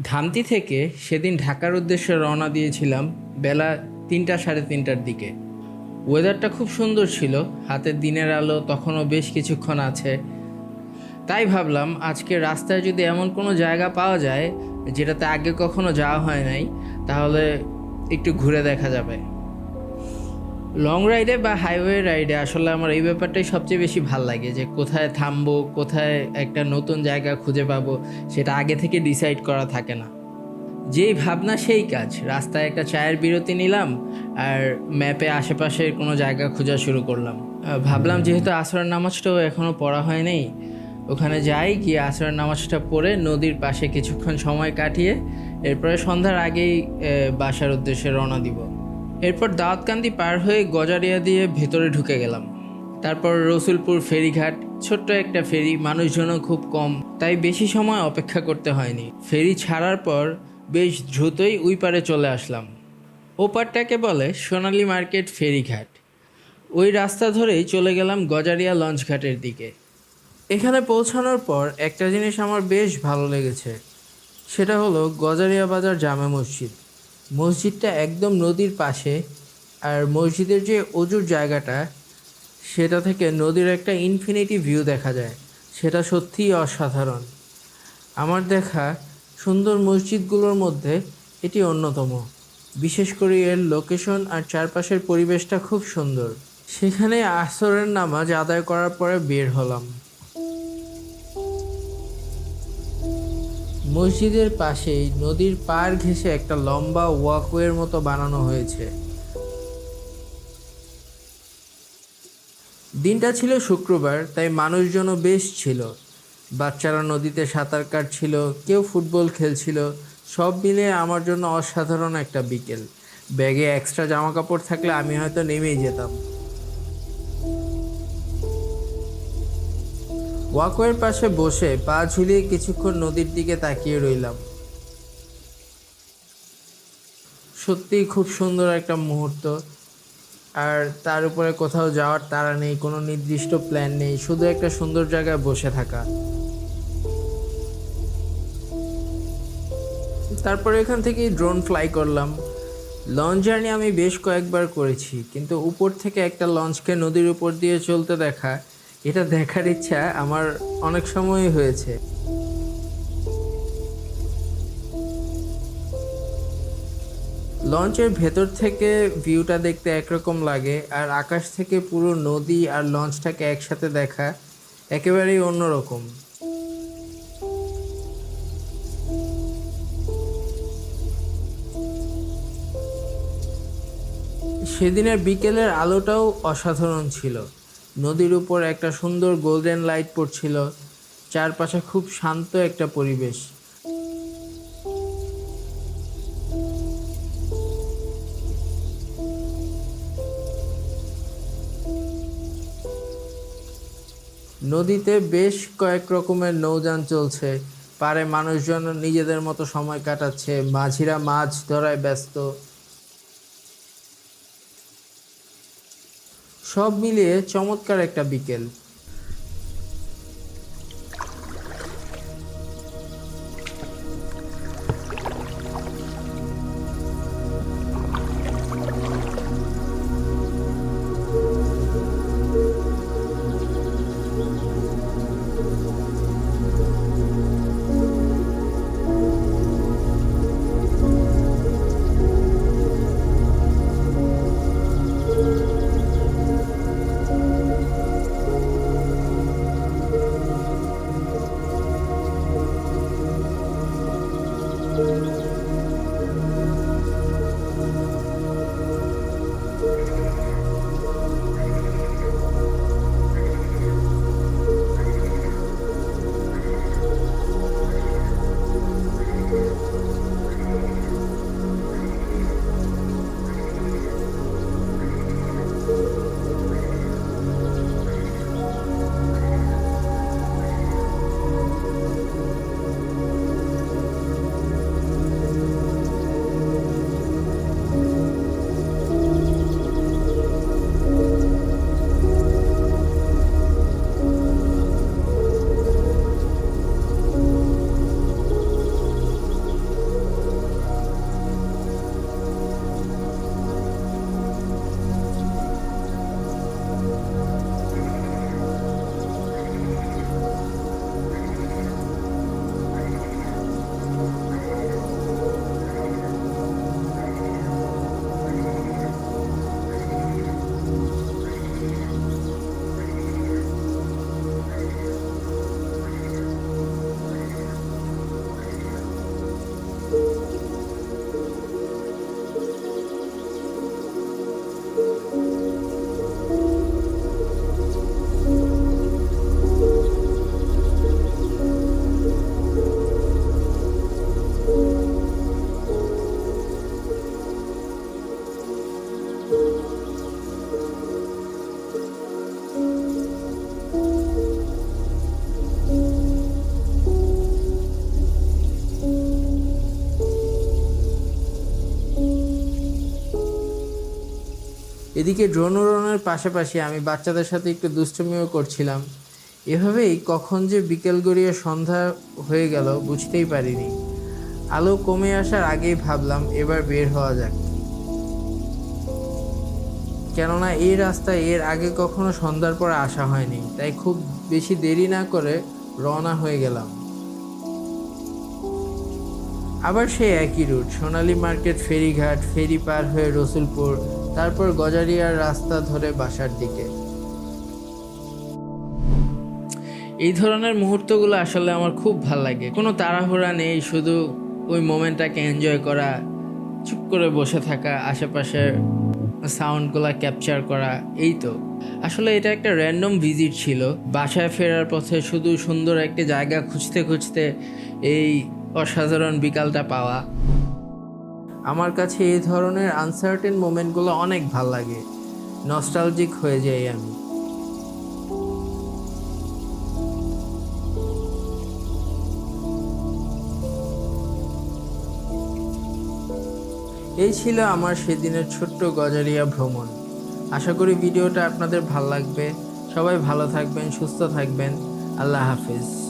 ধামতি থেকে সেদিন ঢাকার উদ্দেশ্যে রওনা দিয়েছিলাম বেলা ৩টা সাড়ে ৩টার দিকে। ওয়েদারটা খুব সুন্দর ছিল, হাতের দিনের আলো তখনও বেশ কিছুক্ষণ আছে। তাই ভাবলাম আজকে রাস্তায় যদি এমন কোনো জায়গা পাওয়া যায় যেটাতে আগে কখনো যাওয়া হয় নাই, তাহলে একটু ঘুরে দেখা যাবে। লং রাইডে বা হাইওয়ে রাইডে আসলে আমার এই ব্যাপারটাই সবচেয়ে বেশি ভাল লাগে, যে কোথায় থামবো, কোথায় একটা নতুন জায়গা খুঁজে পাবো সেটা আগে থেকে ডিসাইড করা থাকে না। যেই ভাবনা সেই কাজ। রাস্তায় একটা চায়ের বিরতি নিলাম আর ম্যাপে আশেপাশের কোনো জায়গা খোঁজা শুরু করলাম। ভাবলাম যেহেতু আসরের নামাজটাও এখনও পড়া হয়নি, ওখানে যাই, গিয়ে আসরের নামাজটা পড়ে নদীর পাশে কিছুক্ষণ সময় কাটিয়ে এরপরে সন্ধ্যার আগেই বাসার উদ্দেশ্যে রওনা দিব। এরপর দাউদকান্দি পার হয়ে গজারিয়া দিয়ে ভেতরে ঢুকে গেলাম। তারপর রসুলপুর ফেরিঘাট, ছোট্ট একটা ফেরি, মানুষজনও খুব কম, তাই বেশি সময় অপেক্ষা করতে হয়নি। ফেরি ছাড়ার পর বেশ দ্রুতই ওই পারে চলে আসলাম। ওপারটাকে বলে সোনালী মার্কেট ফেরিঘাট। ওই রাস্তা ধরেই চলে গেলাম গজারিয়া লঞ্চঘাটের দিকে। এখানে পৌঁছানোর পর একটা জিনিস আমার বেশ ভালো লেগেছে, সেটা হলো গজারিয়া বাজার জামে মসজিদ। মসজিদটা একদম নদীর পাশে, আর মসজিদের যে অজুর জায়গাটা, সেটা থেকে নদীর একটা ইনফিনিটি ভিউ দেখা যায়। সেটা সত্যিই অসাধারণ। আমার দেখা সুন্দর মসজিদগুলোর মধ্যে এটি অন্যতম। বিশেষ করে এর লোকেশন আর চারপাশের পরিবেশটা খুব সুন্দর। সেখানে আসরের নামাজ আদায় করার পরে বের হলাম। মসজিদের পাশেই নদীর পাড় ঘেঁষে একটা লম্বা ওয়াকওয়ের মতো বানানো হয়েছে। দিনটা ছিল শুক্রবার, তাই মানুষজনও বেশ ছিল। বাচ্চারা নদীতে সাঁতার কাটছিল, কেউ ফুটবল খেলছিল। সব মিলিয়ে আমার জন্য অসাধারণ একটা বিকেল। ব্যাগে এক্সট্রা জামা কাপড় থাকলে আমি হয়তো নেমেই যেতাম। ওয়াকওয়ের পাশে বসে পা ঝুলিয়ে কিছুক্ষণ নদীর দিকে তাকিয়ে রইলাম। সত্যিই খুব সুন্দর একটা মুহূর্ত। আর তার উপরে কোথাও যাওয়ার তাড়া নেই, কোনো নির্দিষ্ট প্ল্যান নেই, শুধু একটা সুন্দর জায়গায় বসে থাকা। তারপরে এখান থেকে ড্রোন ফ্লাই করলাম। লঞ্চ জার্নি আমি বেশ কয়েকবার করেছি, কিন্তু উপর থেকে একটা লঞ্চকে নদীর উপর দিয়ে চলতে দেখা, এটা দেখার ইচ্ছা আমার অনেক সময়ই হয়েছে। লঞ্চের ভেতর থেকে ভিউটা দেখতে একরকম লাগে, আর আকাশ থেকে পুরো নদী আর লঞ্চটাকে একসাথে দেখা একেবারেই অন্যরকম। সেদিনের বিকেলের আলোটাও অসাধারণ ছিল। নদীর উপর একটা সুন্দর গোল্ডেন লাইট পড়ছিল, চারপাশে খুব শান্ত একটা পরিবেশ। নদীতে বেশ কয়েক রকমের নৌযান চলছে, পাড়ে মানুষজন নিজেদের মতো সময় কাটাচ্ছে, মাঝিরা মাছ ধরায় ব্যস্ত। সব মিলিয়ে চমৎকার একটা বিকেল। এদিকে ড্রোন উড়ানোর পাশাপাশি আমি বাচ্চাদের সাথে একটু দুষ্টুমিও করছিলাম। এভাবেই কখন যে বিকেল গড়িয়ে সন্ধ্যা হয়ে গেল বুঝতেই পারিনি। আলো কমে আসার আগেই ভাবলাম এবার বের হওয়া যাক, কেননা এই রাস্তায় এর আগে কখনো সন্ধ্যার পর আসা হয়নি, তাই খুব বেশি দেরি না করে রওনা হয়ে গেলাম। আবার সেই একই রুট, সোনালী মার্কেট, ফেরিঘাট, ফেরি পার হয়ে রসুলপুর, তারপর গজারিয়ার রাস্তা ধরে বাসার দিকে। এই ধরনের মুহূর্তগুলো আসলে আমার খুব ভাল লাগে। কোনো তাড়াহুড়া নেই, শুধু ওই মোমেন্টটাকে এনজয় করা, চুপ করে বসে থাকা, আশেপাশের সাউন্ডগুলো ক্যাপচার করা, এই তো। আসলে এটা একটা র্যান্ডম ভিজিট ছিল। বাসায় ফেরার পথে শুধু সুন্দর একটা জায়গা খুঁজতে খুঁজতে এই অসাধারণ বিকালটা পাওয়া। আমার কাছে এই ধরনের আনসার্টেন মোমেন্টগুলো অনেক ভাল লাগে, নস্টালজিক হয়ে যাই আমি। এই ছিল আমার সেদিনের ছোট্ট গজারিয়া ভ্রমণ। আশা করি ভিডিওটা আপনাদের ভাল লাগবে। সবাই ভালো থাকবেন, সুস্থ থাকবেন। আল্লাহ হাফেজ।